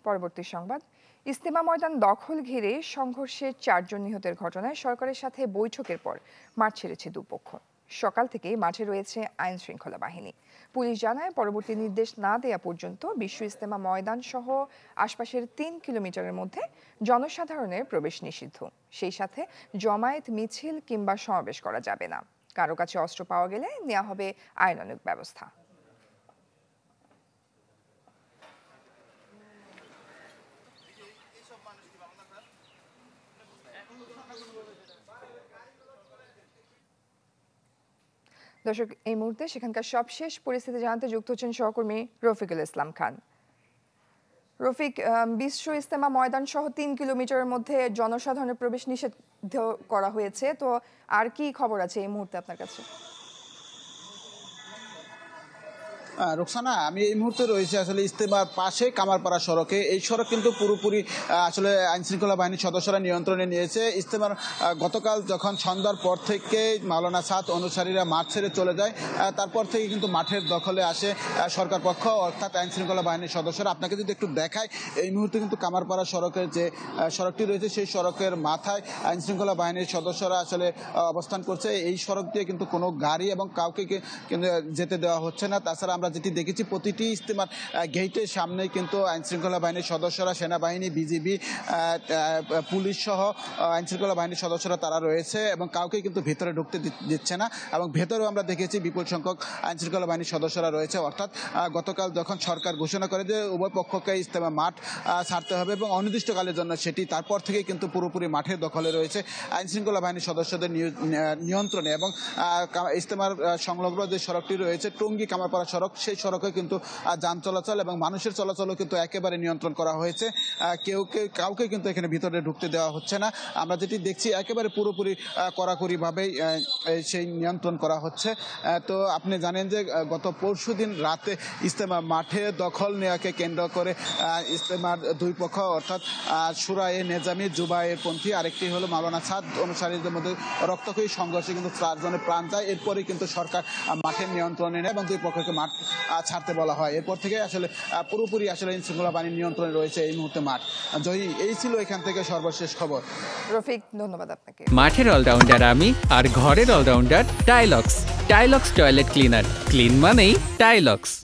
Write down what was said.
পরবর্তী সংবাদ, ইজতেমা ময়দান দখল ঘিরে সংঘর্ষে 4 জন নিহতের ঘটনায় সরকারের সাথে বৈঠকের পর মাঠ ছেড়েছে দুপক্ষ। সকাল থেকেই মাঠে রয়েছে আইন শৃঙ্খলা বাহিনী। পুলিশ জানায়, পরবর্তী নির্দেশ না দেয়া পর্যন্ত বিশ্ব ইজতেমা ময়দান সহ আশপাশের 3 কিলোমিটারের মধ্যে জনসাধারণের প্রবেশ নিষিদ্ধ। সেই সাথে জমায়েত, মিছিল কিংবা সমাবেশ করা যাবে না। কারো কাছে অস্ত্র পাওয়া গেলে নেওয়া হবে আইনানুগ ব্যবস্থা। দর্শক, এই মুহূর্তে সেখানকার সবশেষ পরিস্থিতি জানাতে যুক্ত হচ্ছেন সহকর্মী রফিকুল ইসলাম খান। রফিক, বিশ্ব ইজতেমা ময়দান সহ 3 কিলোমিটারের মধ্যে জনসাধারণের প্রবেশ নিষিদ্ধ করা হয়েছে, তো আর কি খবর আছে এই মুহূর্তে আপনার কাছে? রোকসানা, আমি এই মুহূর্তে রয়েছে আসলে ইজতেমার পাশে কামারপাড়া সড়কে। এই সড়ক কিন্তু পুরোপুরি আসলে আইনশৃঙ্খলা বাহিনীর সদস্যরা নিয়ন্ত্রণে নিয়েছে। ইজতেমার গতকাল যখন সন্ধ্যার পর থেকে মাওলানা সাদ অনুসারীরা মাঠ ছেড়ে চলে যায়, তারপর থেকে কিন্তু মাঠের দখলে আসে সরকার পক্ষ অর্থাৎ আইনশৃঙ্খলা বাহিনীর সদস্যরা। আপনাকে যদি একটু দেখায়, এই মুহূর্তে কিন্তু কামারপাড়া সড়কের যে সড়কটি রয়েছে সেই সড়কের মাথায় আইনশৃঙ্খলা বাহিনীর সদস্যরা আসলে অবস্থান করছে। এই সড়ক দিয়ে কিন্তু কোনো গাড়ি এবং কাউকে কিন্তু যেতে দেওয়া হচ্ছে না। তাছাড়া আমরা যেটি দেখেছি, প্রতিটি ইজতেমার গেটের সামনে কিন্তু আইনশৃঙ্খলা বাহিনীর সদস্যরা, সেনাবাহিনী, বিজিবি, পুলিশ সহ আইনশৃঙ্খলা বাহিনীর সদস্যরা তারা রয়েছে এবং কাউকে কিন্তু ভেতরে ঢুকতে দিচ্ছে না। এবং ভেতরেও আমরা দেখেছি বিপুল সংখ্যক আইনশৃঙ্খলা বাহিনীর সদস্যরা রয়েছে। অর্থাৎ গতকাল যখন সরকার ঘোষণা করে যে উভয় পক্ষকে ইজতেমা মাঠ ছাড়তে হবে এবং অনির্দিষ্টকালের জন্য সেটি, তারপর থেকে কিন্তু পুরোপুরি মাঠের দখলে রয়েছে আইনশৃঙ্খলা বাহিনীর সদস্যদের নিয়ন্ত্রণে। এবং ইজতেমার সংলগ্ন যে সড়কটি রয়েছে টঙ্গী কামারপাড়া সড়ক, সেই সড়কে কিন্তু যান চলাচল এবং মানুষের চলাচলও কিন্তু একেবারে নিয়ন্ত্রণ করা হয়েছে। কাউকে কিন্তু এখানে ভিতরে ঢুকতে দেওয়া হচ্ছে না। আমরা যেটি দেখছি একেবারে পুরোপুরি কড়াকড়িভাবেই সেই নিয়ন্ত্রণ করা হচ্ছে। তো আপনি জানেন যে গত পরশুদিন রাতে ইজতেমা মাঠে দখল নেওয়াকে কেন্দ্র করে ইজতেমার দুই পক্ষ অর্থাৎ সুরায়ে নেজামি, জুবায়ের পন্থী, আরেকটি হলো মাওলানা সাদ অনুসারীদের মধ্যে রক্তক্ষয়ী সংঘর্ষে কিন্তু 4 জনের প্রাণ যায়। এরপরে কিন্তু সরকার মাঠের নিয়ন্ত্রণে নেয় এবং দুই পক্ষকে মাঠ ছাড়তে বলা হয়। এরপর থেকে আসলে পুরোপুরি আসলে আইনশৃঙ্খলা বাহিনীর নিয়ন্ত্রণে রয়েছে এই মুহূর্তে মাঠ। জয়ী, এই ছিল এখান থেকে সর্বশেষ খবর। রফিক, ধন্যবাদ আপনাকে। মাঠের অলরাউন্ডার আমি, আর ঘরের allrounder Tilex. Tilex toilet cleaner, clean মানেই টাইলক্স।